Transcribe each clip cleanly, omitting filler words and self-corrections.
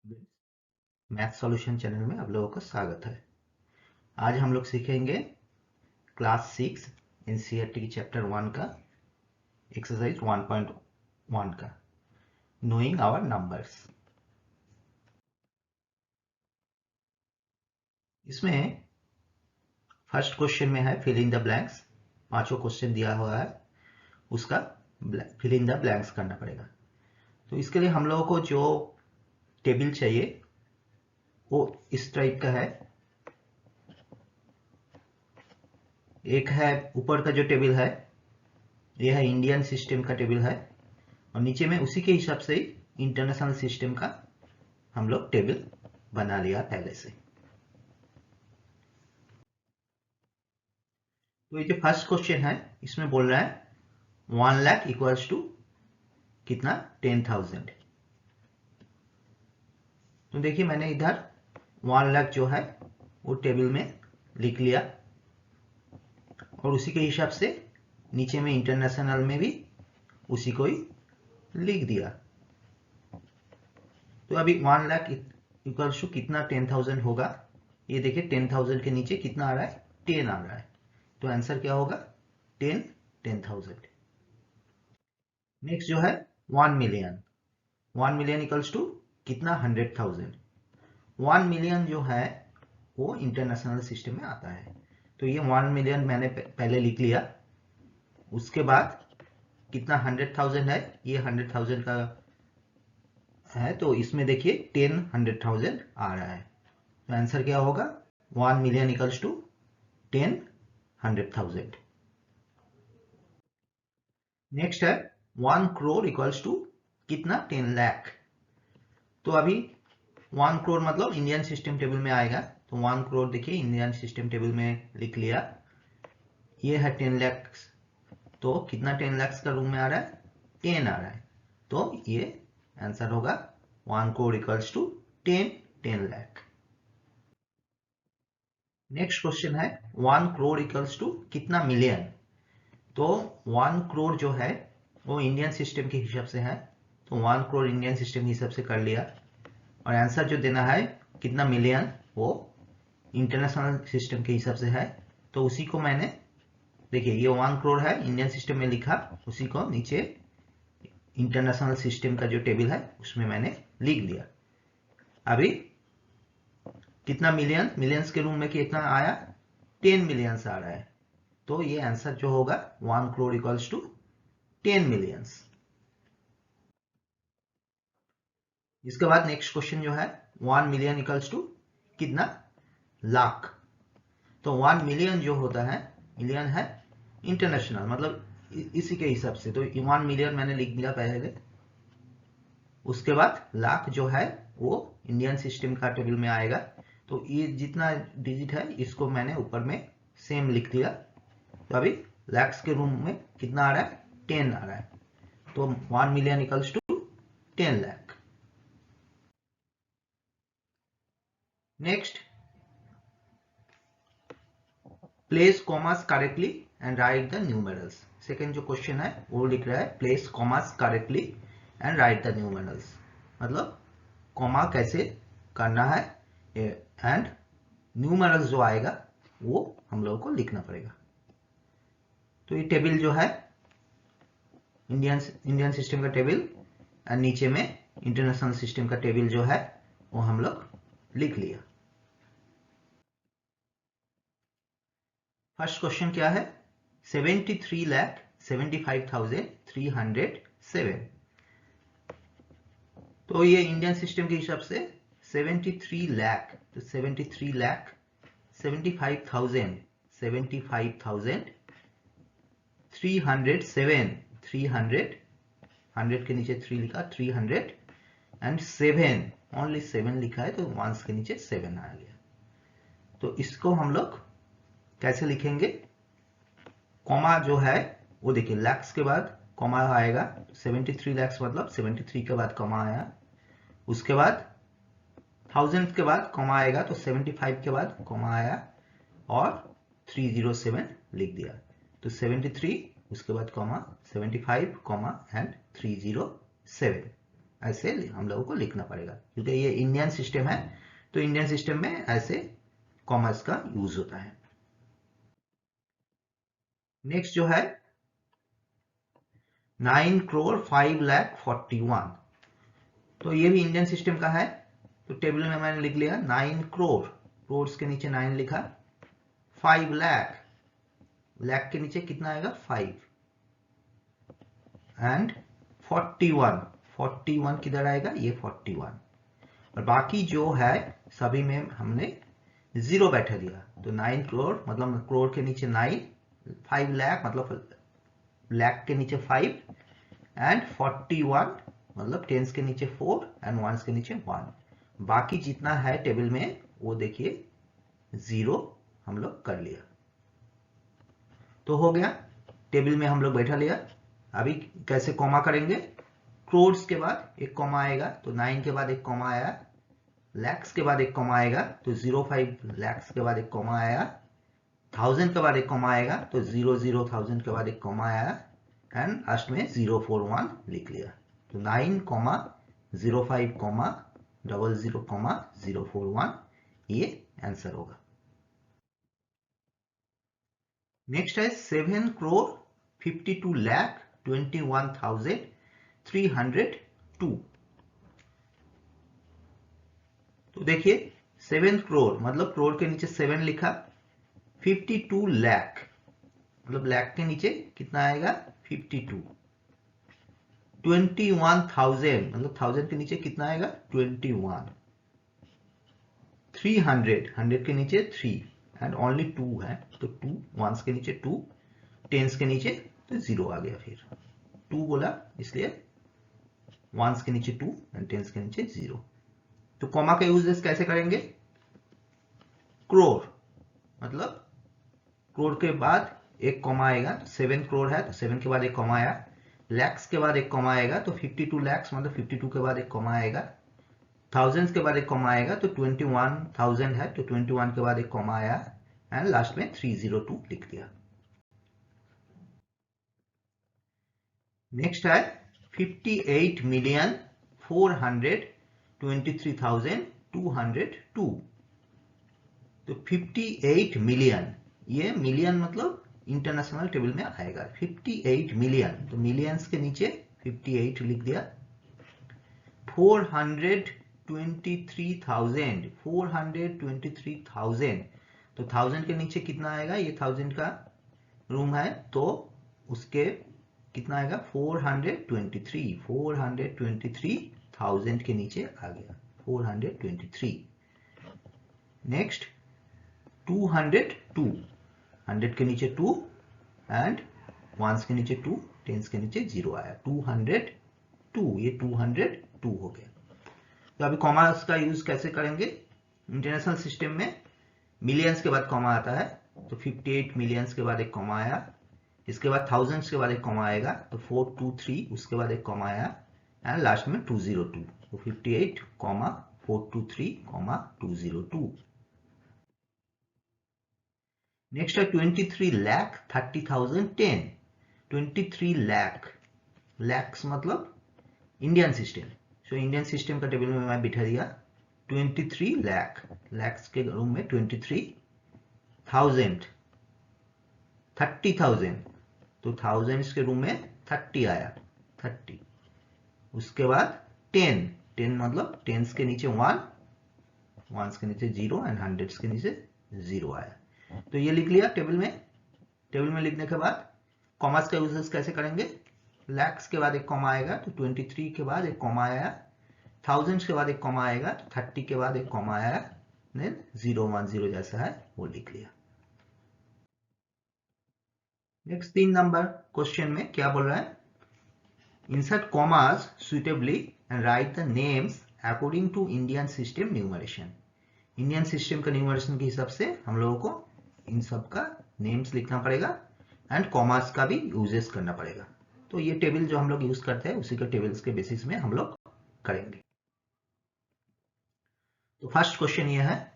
Math solution channel में आप लोगों का स्वागत है। आज हम लोग सीखेंगे क्लास 6 एनसीईआरटी चैप्टर 1 का एक्सरसाइज 1.1 का नोइंग आवर नंबर्स। इसमें फर्स्ट क्वेश्चन में है फिल इन द ब्लैंक्स। पांचों क्वेश्चन दिया हुआ है, उसका फिल इन द ब्लैंक्स करना पड़ेगा। तो इसके लिए हम लोगों को जो टेबल चाहिए वो इस टाइप का है। एक है ऊपर का जो टेबल है, यह है इंडियन सिस्टम का टेबल है, और नीचे में उसी के हिसाब से इंटरनेशनल सिस्टम का हम लोग टेबल बना लिया पहले से। तो ये जो फर्स्ट क्वेश्चन है इसमें बोल रहा है 1 लाख इक्वल्स टू कितना 10,000। तो देखिए मैंने इधर 1 लाख जो है वो टेबल में लिख लिया, और उसी के हिसाब से नीचे में इंटरनेशनल में भी उसी को ही लिख दिया। तो अभी 1 लाख इक्वल्स टू कितना 10,000 होगा। ये देखिए 10,000 के नीचे कितना आ रहा है, 10 आ रहा है। तो आंसर क्या होगा 10,000। नेक्स्ट जो है 1 मिलियन। 1 मिलियन इक्वल्स टू कितना 100,000। 1 मिलियन जो है वो इंटरनेशनल सिस्टम में आता है। तो ये 1 मिलियन मैंने पहले लिख लिया। उसके बाद कितना 100,000 है, ये 100,000 का है, तो इसमें देखिए 10 100,000 आ रहा है। तो आंसर क्या होगा 1 मिलियन इक्वल्स टू 10 100,000। नेक्स्ट है 1 करोड़ इक्वल्स टू कितना 10 लाख। तो अभी 1 करोड़ मतलब इंडियन सिस्टम टेबल में आएगा। तो 1 करोड़ देखिए इंडियन सिस्टम टेबल में लिख लिया। ये है 10 लाख, तो कितना 10 लाख का रूम में आ रहा है 10 आ रहा है। तो ये आंसर होगा 1 crore equals to 10 lakh. Next question है 1 करोड़ इक्वल्स टू कितना मिलियन। तो 1 करोड़ जो है वो इंडियन सिस्टम के हिसाब से है, तो 1 करोड़ इंडियन सिस्टम के हिसाब से कर लिया। और आंसर जो देना है कितना मिलियन वो इंटरनेशनल सिस्टम के हिसाब से है। तो उसी को मैंने देखिए ये 1 करोड़ है इंडियन सिस्टम में लिखा, उसी को नीचे इंटरनेशनल सिस्टम का जो टेबल है उसमें मैंने लिख दिया। अभी कितना मिलियन, मिलियंस के रूम में कितना आया 10 मिलियंस आ रहा है। तो ये आंसर जो होगा 1 करोड़ इक्वल्स टू 10 मिलियंस। इसके बाद नेक्स्ट क्वेश्चन जो है 1 मिलियन इक्वल्स टू कितना लाख। तो 1 मिलियन जो होता है, मिलियन है इंटरनेशनल मतलब इसी के हिसाब से। तो 1 मिलियन मैंने लिख दिया पहले। उसके बाद लाख जो है वो इंडियन सिस्टम का टेबल में आएगा। तो ये जितना डिजिट है इसको मैंने ऊपर में सेम लिख दिया। तो अभी लैक्स के रूम में कितना आ रहा है 10 आ रहा है। तो 1 million equals to 10 lakh. Next place commas correctly and write the numerals. Second जो क्वेश्चन है वो लिख रहा है place commas correctly and write the numerals. मतलब कॉमा कैसे करना है एंड न्यूमेरल्स जो आएगा वो हम लोगों को लिखना पड़ेगा। तो ये टेबल जो है इंडियन सिस्टम का टेबल और नीचे में इंटरनेशनल सिस्टम का टेबल जो है वो हम लोग लिख लिया। फर्स्ट क्वेश्चन क्या है 73,75,307। तो ये इंडियन सिस्टम के हिसाब से 73 लाख, तो 73 लाख 75,000 307 300 100 के नीचे 3 लिखा 300 एंड 7 ओनली 7 लिखा है, तो वंस के नीचे 7 आ गया। तो इसको हम लोग कैसे लिखेंगे, कॉमा जो है वो देखिए लैक्स के बाद कॉमा आएगा। 73 लैक्स मतलब 73 के बाद कॉमा आया, उसके बाद 1000 के बाद कॉमा आएगा, तो 75 के बाद कॉमा आया और 307 लिख दिया। तो 73 उसके बाद कॉमा 75 कॉमा एंड 307। ऐसे हम लोगों को लिखना पड़ेगा, क्योंकि ये इंडियन सिस्टम है, तो इंडियन सिस्टम में ऐसे कॉमास का यूज होता है। नेक्स्ट जो है 9,05,41,000, तो ये भी इंडियन सिस्टम का है। तो टेबल में मैंने लिख लिया 9 करोड़, करोड़ के नीचे 9 लिखा, 5 लाख, लाख के नीचे कितना आएगा 5, एंड 41, 41 किधर आएगा, ये 41, और बाकी जो है सभी में हमने जीरो बैठा दिया। तो 9 करोड़ मतलब करोड़ के नीचे 9, 5 लाख मतलब लाख के नीचे 5, एंड 41 मतलब टेंस के नीचे 4 एंड वंस के नीचे 1। बाकी जितना है टेबल में वो देखिए जीरो हम लोग कर लिया, तो हो गया, टेबल में हम लोग बैठा लिया। अभी कैसे कॉमा करेंगे, करोड़ के बाद एक कॉमा आएगा, तो 9 के बाद एक कॉमा आया, लैक्स के बाद एक कॉमा आएगा, तो 05 लैक्स के बाद एक कॉमा आया, 1000 के बाद एक कॉमा आएगा, तो 00,000 के बाद एक कॉमा आया, एंड लास्ट में 041 लिख लिया। तो 9,05,00,041 ये आंसर होगा। नेक्स्ट है 7,52,21,302। तो देखिए 7 करोड़ मतलब करोड़ के नीचे 7 लिखा, 52 लाख मतलब लाख के नीचे कितना आएगा 52, 21,000 मतलब 1000 के नीचे कितना आएगा 21, 300 100 के नीचे 3, एंड ओनली 2 है, तो 2 वंस के नीचे 2, टेंस के नीचे तो 0 आ गया, फिर 2 बोला इसलिए वंस के नीचे 2 एंड टेंस के नीचे 0। तो कॉमा का यूजेस कैसे करेंगे, करोड़ मतलब करोड़ के बाद एक कॉमा आएगा, 7 करोड़ है तो 7 के बाद एक कॉमा आया, लैक्स के बाद एक कॉमा आएगा, तो 52 लैक्स मतलब 52 के बाद एक कॉमा आएगा, थाउजेंड्स के बाद एक कॉमा आएगा, तो 21,000 है तो 21 के बाद एक कॉमा आया, एंड लास्ट में 302 लिख दिया। नेक्स्ट है 58,423,202। तो 58 मिलियन, ये मिलियन मतलब इंटरनेशनल टेबल में आएगा 58 मिलियन, तो मिलियंस के नीचे 58 लिख दिया। 423,000 तो 1000 के नीचे कितना आएगा, ये 1000 का रूम है तो उसके कितना आएगा 423,000 के नीचे आ गया 423। नेक्स्ट 202, 100 के नीचे 2 एंड वंस के नीचे 2, टेंस के नीचे 0 आया, 202, ये 202 हो गया। तो अभी कॉमा का यूज कैसे करेंगे, इंटरनेशनल सिस्टम में मिलियंस के बाद कॉमा आता है, तो 58 मिलियंस के बाद एक कॉमा आया, इसके बाद थाउजेंड्स के बाद एक कॉमा आएगा, तो 423 उसके बाद एक कॉमा आया, एंड लास्ट में 202, तो 58, 423, 202। नेक्स्ट है 23,30,010। 23 लाख, लैक्स मतलब Indian system, so Indian system का टेबल में मैं बिठा दिया 23 लाख, लैक्स के रूम में 23,000, 30,000 तो थाउजेंड्स के रूम में 30 आया, 30, उसके बाद 10, 10 मतलब टेंस के नीचे 1, वंस के नीचे 0 एंड हंड्रेड्स के नीचे 0 आया। तो ये लिख लिया टेबल में। टेबल में लिखने के बाद कॉमास का यूजेस कैसे करेंगे, लैक्स के बाद एक कॉमा आएगा, तो 23 के बाद एक कॉमा आया, थाउजेंड्स के बाद एक कॉमा आएगा, तो 30 के बाद एक कॉमा आया, देन 010 जैसा है वो लिख लिया। नेक्स्ट 3 नंबर क्वेश्चन में क्या बोल रहा है, insert commas suitably and write the names according to Indian system numeration. Indian system का न्यूमरेशन के हिसाब से हम लोगों को इन सब का नेम्स लिखना पड़ेगा एंड कॉमास का भी यूजेस करना पड़ेगा। तो ये टेबल जो हम लोग यूज करते हैं उसी के टेबल्स के बेसिस में हम लोग करेंगे। तो फर्स्ट क्वेश्चन ये है,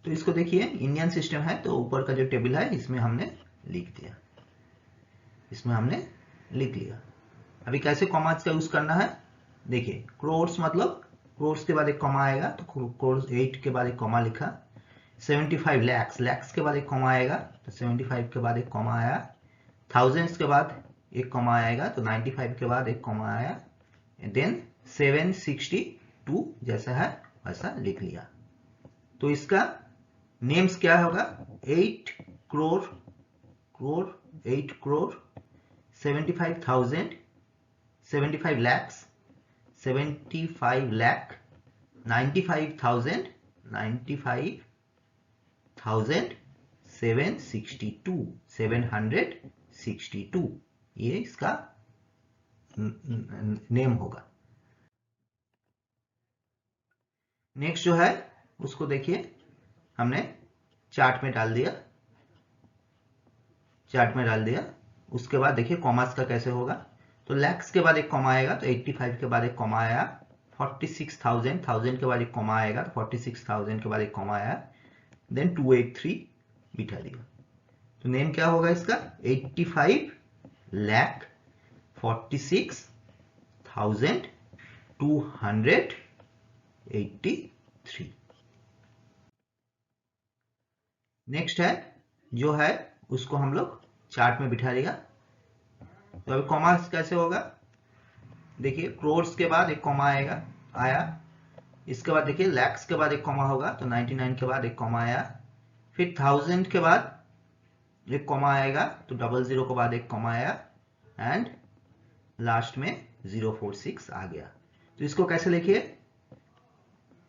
तो इसको देखिए इंडियन सिस्टम है तो ऊपर का जो टेबल है इसमें हमने लिख दिया, इसमें हमने लिख लिया। अभी कैसे कॉमास का यूज करना है, देखिए क्रोर्स मतलब क्रोर्स के बाद एक कॉमा आएगा तो क्रोर्स 8 के बाद एक कॉमा लिखा। 75 लैक्स, लैक्स के बाद एक कॉमा आएगा तो 75 के बाद एक कॉमा आया। थाउजेंड्स के बाद एक कॉमा आएगा तो 95 के बाद एक कॉमा आया। देन 762 जैसा है वैसा लिख लिया। तो इसका नेम्स क्या होगा? 8 करोड़, 8 करोड़ 75,000, 75 lakhs, 75 lakh, 95,000, 95,762, 762 ये इसका नेम होगा। नेक्स्ट जो है उसको देखिए, हमने चार्ट में डाल दिया, उसके बाद देखिए कॉमास का कैसे होगा। तो लैक्स के बाद एक कॉमा आएगा तो 85 के बाद एक कॉमा आया। 46,000, 1000 के बाद एक कॉमा आएगा तो 46,000 के बाद एक कॉमा आया। देन 283 बिठा दिया। तो नेम क्या होगा इसका? 85 लाख 46,283। नेक्स्ट है जो है उसको हम लोग चार्ट में बिठा दिया। तो अभी कॉमा कैसे होगा? देखिए क्रोर्स के बाद एक कॉमा आया। इसके बाद देखिए लैक्स के बाद एक कॉमा होगा तो 99 के बाद एक कॉमा आया। फिर 1000 के बाद एक कॉमा आएगा तो 00 के बाद एक कॉमा आया एंड लास्ट में 046 आ गया। तो इसको कैसे लिखिए?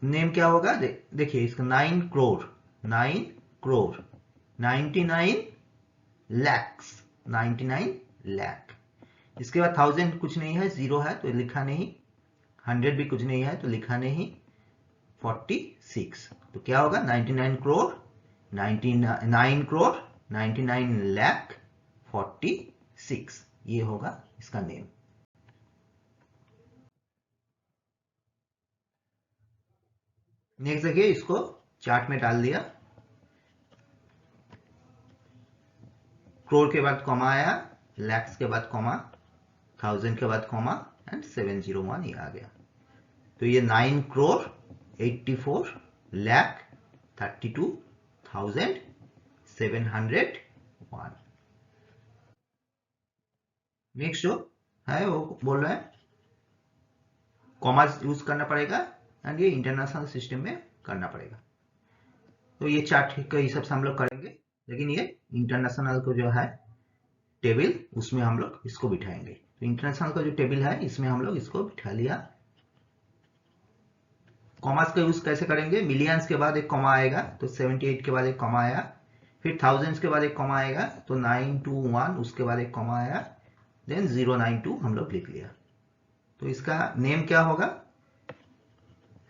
नेम क्या होगा? देखिए इसका 9 करोड़, 99 लैक्स, 99 लाख। इसके बाद 1000 कुछ नहीं है, 0 है तो लिखा नहीं। 100 भी कुछ नहीं है तो लिखा नहीं। 46 तो क्या होगा? 99 करोड़ 99 लाख 46 ये होगा इसका नेम। नेक्स्ट देखिए इसको चार्ट में डाल दिया। करोड़ के बाद कॉमा आया, लैक्स के बाद कॉमा, 1000 के बाद कॉमा एंड 701 ये आ गया। तो ये 9 करोड़ 84 लाख 32,701। नेक्स्ट जो है वो बोल रहा है कॉमर्स यूज करना पड़ेगा एंड ये इंटरनेशनल सिस्टम में करना पड़ेगा। तो ये चार्ट के हिसाब से हम लोग करेंगे, लेकिन ये इंटरनेशनल को जो है टेबल उसमें हम लोग इसको बिठाएंगे। तो इंटरनेशनल का जो टेबल है इसमें हम लोग इसको बिठा लिया। कॉमर्स का यूज कैसे करेंगे? मिलियंस के बाद एक कॉमा आएगा तो 78 के बाद एक कॉमा आया। फिर थाउजेंड्स के बाद एक कॉमा आएगा तो 921 उसके बाद एक कॉमा आया। देन 092 हम लोग लिख लिया। तो इसका नेम क्या होगा?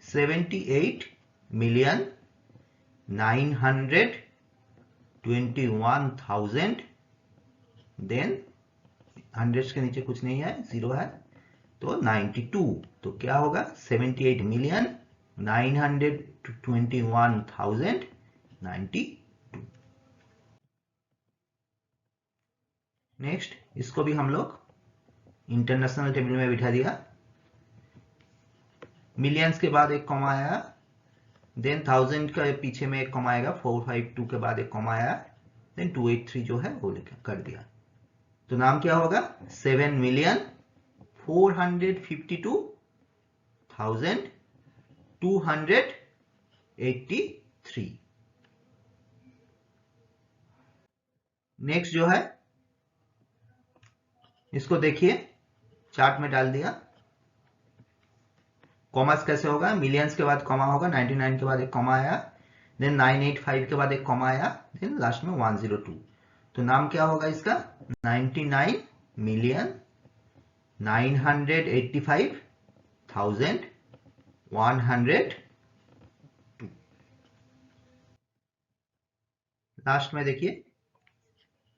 78,921,000। देन हंड्रेड्स के नीचे कुछ नहीं है, 0 है तो 92। तो क्या होगा? 78,921,092। नेक्स्ट इसको भी हम लोग इंटरनेशनल टेबल में बिठा दिया। मिलियंस के बाद एक कॉमा आया, देन 1000 का पीछे में एक कॉमा आएगा, 452 के बाद एक कॉमा आया, देन 283 जो है वो कर दिया। तो नाम क्या होगा? 7,452,283। नेक्स्ट जो है इसको देखिए चार्ट में डाल दिया। कॉमर्स कैसे होगा? मिलियंस के बाद कॉमा होगा, 99 के बाद एक कॉमा आया, देन 985 के बाद एक कॉमा आया, देन लास्ट में 102। तो नाम क्या होगा इसका? 99,985,102। लास्ट में देखिए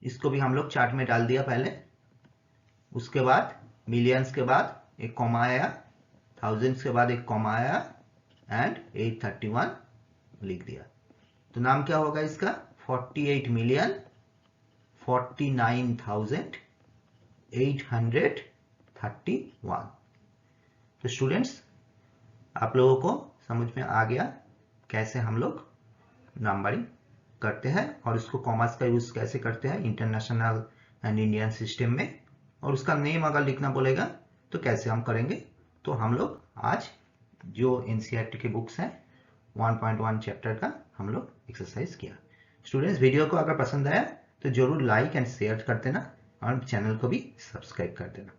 इसको भी हम लोग चार्ट में डाल दिया पहले। उसके बाद मिलियंस के बाद एक कॉमा आया, थाउजेंड्स के बाद एक कॉमा आया एंड 831 लिख दिया। तो नाम क्या होगा इसका? 48,49,831। तो स्टूडेंट्स, आप लोगों को समझ में आ गया कैसे हम लोग नंबरिंग करते हैं और इसको कॉमर्स का यूज कैसे करते हैं इंटरनेशनल एंड इंडियन सिस्टम में, और उसका नेम अगर लिखना बोलेगा तो कैसे हम करेंगे। तो हम लोग आज जो एनसीईआरटी के बुक्स हैं 1.1 चैप्टर का हम लोग एक्सरसाइज किया। स्टूडेंट्स, वीडियो को अगर पसंद आया तो जरूर लाइक एंड शेयर कर देना और चैनल को भी सब्सक्राइब कर देना।